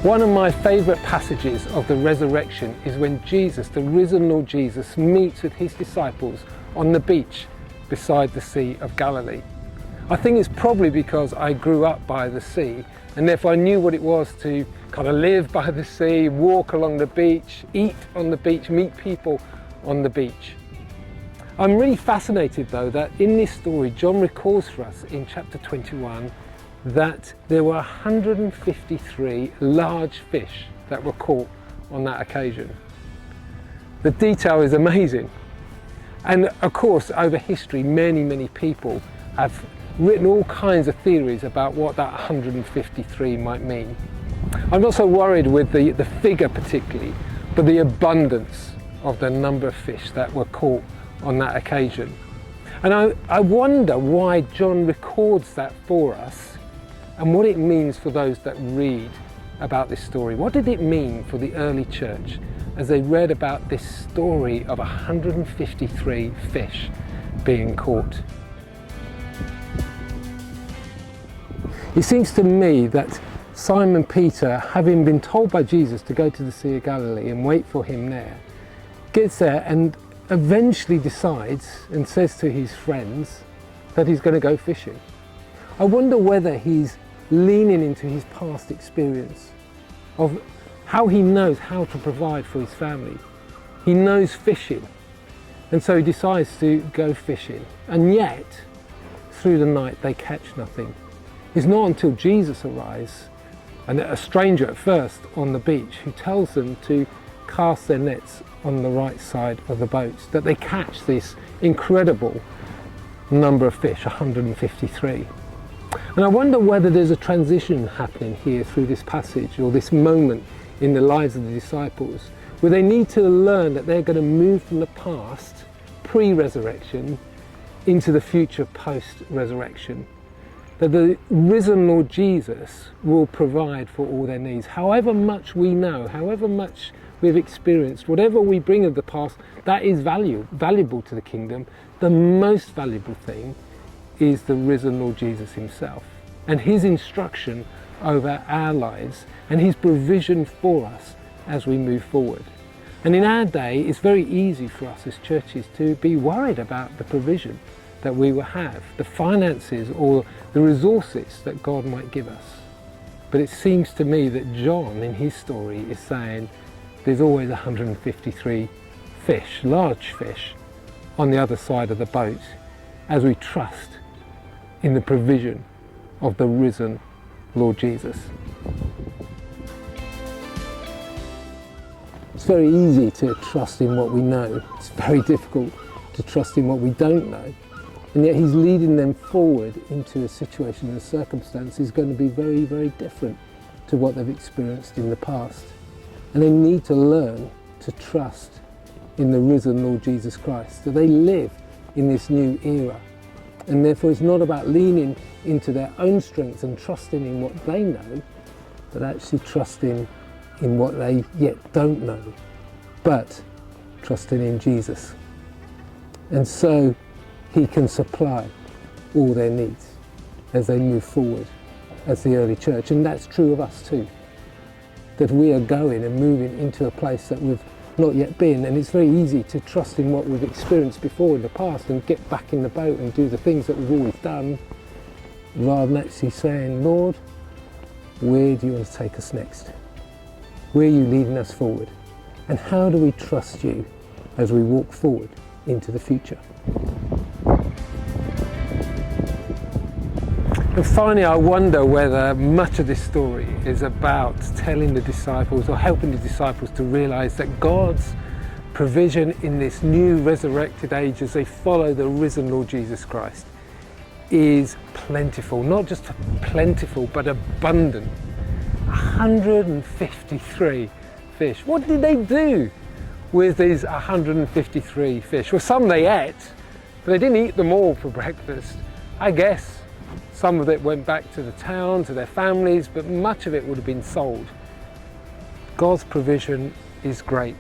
One of my favourite passages of the resurrection is when Jesus, the risen Lord Jesus, meets with his disciples on the beach beside the Sea of Galilee. I think it's probably because I grew up by the sea, and therefore I knew what it was to kind of live by the sea, walk along the beach, eat on the beach, meet people on the beach. I'm really fascinated though that in this story John records for us in chapter 21 that there were 153 large fish that were caught on that occasion. The detail is amazing. And of course, over history, many people have written all kinds of theories about what that 153 might mean. I'm not so worried with the figure particularly, but the abundance of the number of fish that were caught on that occasion. And I wonder why John records that for us and what it means for those that read about this story. What did it mean for the early church as they read about this story of 153 fish being caught? It seems to me that Simon Peter, having been told by Jesus to go to the Sea of Galilee and wait for him there, gets there and eventually decides and says to his friends that he's going to go fishing. I wonder whether he's leaning into his past experience of how he knows how to provide for his family. He knows fishing, and so he decides to go fishing, and yet through the night they catch nothing. It's not until Jesus arrives, and a stranger at first on the beach, who tells them to cast their nets on the right side of the boat, that they catch this incredible number of fish, 153. And I wonder whether there's a transition happening here through this passage, or this moment in the lives of the disciples, where they need to learn that they're going to move from the past, pre-resurrection, into the future, post-resurrection. That the risen Lord Jesus will provide for all their needs. However much we know, however much we've experienced, whatever we bring of the past, that is valuable to the kingdom. The most valuable thing is the risen Lord Jesus himself, and his instruction over our lives and his provision for us as we move forward. And in our day, it's very easy for us as churches to be worried about the provision that we will have, the finances or the resources that God might give us. But it seems to me that John in his story is saying there's always 153 fish, large fish, on the other side of the boat as we trust in the provision of the risen Lord Jesus. It's very easy to trust in what we know. It's very difficult to trust in what we don't know. And yet he's leading them forward into a situation and a circumstance is going to be very different to what they've experienced in the past. And they need to learn to trust in the risen Lord Jesus Christ, that they live in this new era. And therefore it's not about leaning into their own strength and trusting in what they know, but actually trusting in what they yet don't know, but trusting in Jesus. And so he can supply all their needs as they move forward as the early church. And that's true of us too, that we are going and moving into a place that we've not yet been, and it's very easy to trust in what we've experienced before in the past and get back in the boat and do the things that we've always done, rather than actually saying, Lord, where do you want to take us next? Where are you leading us forward? And how do we trust you as we walk forward into the future? And finally, I wonder whether much of this story is about telling the disciples or helping the disciples to realize that God's provision in this new resurrected age as they follow the risen Lord Jesus Christ is plentiful. Not just plentiful, but abundant. 153 fish. What did they do with these 153 fish? Well, some they ate, but they didn't eat them all for breakfast. I guess some of it went back to the town, to their families, but much of it would have been sold. God's provision is great.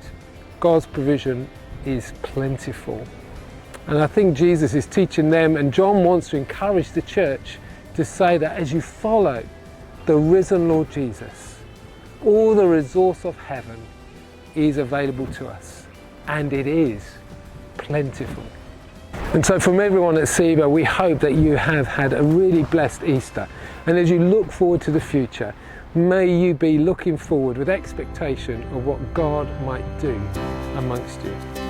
God's provision is plentiful. And I think Jesus is teaching them, and John wants to encourage the church to say that as you follow the risen Lord Jesus, All the resource of heaven is available to us, and it is plentiful. And so from everyone at SEBA, we hope that you have had a really blessed Easter. And as you look forward to the future, may you be looking forward with expectation of what God might do amongst you.